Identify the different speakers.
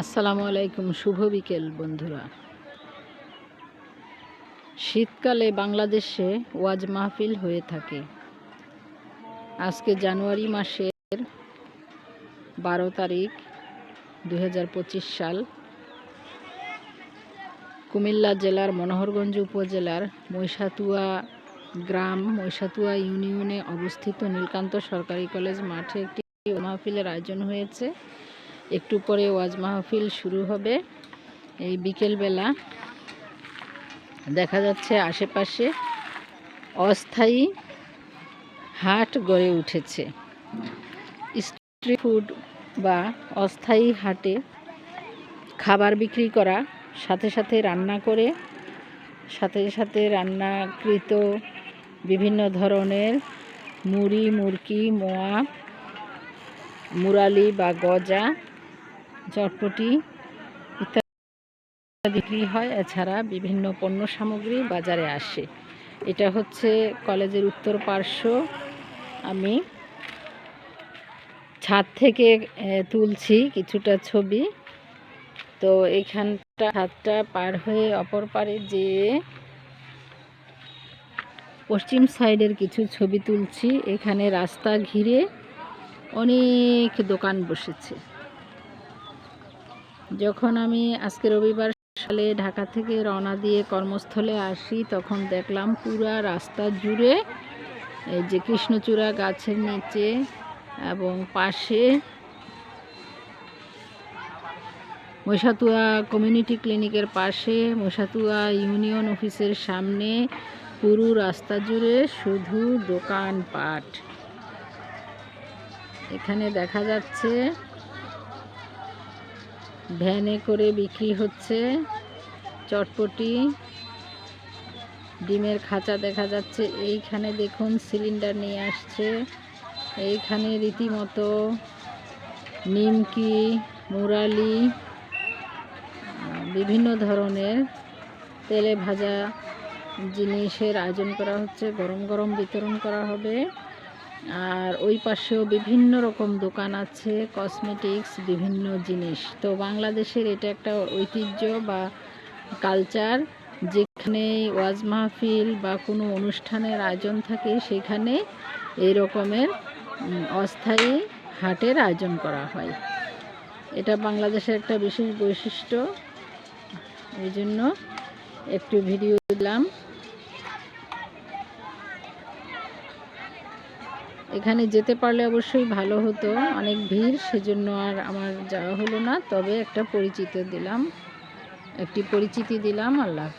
Speaker 1: আসসালামু আলাইকুম। শুভ বিকেল বন্ধুরা। শীতকালে বাংলাদেশে ওয়াজ মাহফিল হয়ে থাকে। আজকে জানুয়ারি মাসের 12 তারিখ 2025 সাল। কুমিল্লা জেলার মনোহরগঞ্জ উপজেলার মহিষাতুয়া গ্রাম মহিষাতুয়া ইউনিয়নে অবস্থিত নীলকান্ত সরকারি কলেজ মাঠে একটি মাহফিলের আয়োজন হয়েছে। একটু পরে ওয়াজ মাহফিল শুরু হবে। এই বিকেলবেলা দেখা যাচ্ছে আশেপাশে অস্থায়ী হাট গড়ে উঠেছে। স্ট্রিট ফুড বা অস্থায়ী হাটে খাবার বিক্রি করা, সাথে সাথে রান্নাকৃত বিভিন্ন ধরনের মুড়ি, মুরকি, মোয়া, মুরালি বা গজা, চটপটি ইত্যাদি বিক্রি হয়। এছাড়া বিভিন্ন পণ্য সামগ্রী বাজারে আসে। এটা হচ্ছে কলেজের উত্তর পার্শ্ব। আমি ছাদ থেকে তুলছি কিছুটা ছবি। তো এইখানটা ছাদটা পার হয়ে অপর পারে যে পশ্চিম সাইডের কিছু ছবি তুলছি। এখানে রাস্তা ঘিরে অনেক দোকান বসেছে। যখন আমি আজকে রবিবার সকালে ঢাকা থেকে রওনা দিয়ে কর্মস্থলে আসি, তখন দেখলাম পুরা রাস্তা জুড়ে এই যে কৃষ্ণচূড়া গাছের নিচে এবং পাশে মহিষাতুয়া কমিউনিটি ক্লিনিকের পাশে, মহিষাতুয়া ইউনিয়ন অফিসের সামনে পুরো রাস্তা জুড়ে শুধু দোকানপাট। এখানে দেখা যাচ্ছে ভ্যানে করে বিক্রি হচ্ছে চটপটি, ডিমের খাঁচা দেখা যাচ্ছে। এইখানে দেখুন সিলিন্ডার নিয়ে আসছে। এইখানে রীতিমতো নিমকি, মুরালি, বিভিন্ন ধরনের তেলে ভাজা জিনিসের আয়োজন করা হচ্ছে। গরম গরম বিতরণ করা হবে। আর ওই পাশেও বিভিন্ন রকম দোকান আছে, কসমেটিক্স, বিভিন্ন জিনিস। তো বাংলাদেশের এটা একটা ঐতিহ্য বা কালচার, যেখানে ওয়াজ মাহফিল বা কোনো অনুষ্ঠানের আয়োজন থাকে সেখানে এই রকমের অস্থায়ী হাটের আয়োজন করা হয়। এটা বাংলাদেশের একটা বিশেষ বৈশিষ্ট্য। এই জন্য একটু ভিডিও দিলাম। এখানে যেতে পারলে অবশ্যই ভালো হতো, অনেক ভিড়, সেজন্য আর আমার যাওয়া হলো না। তবে একটি পরিচিতি দিলাম। আল্লাহ হাফেজ।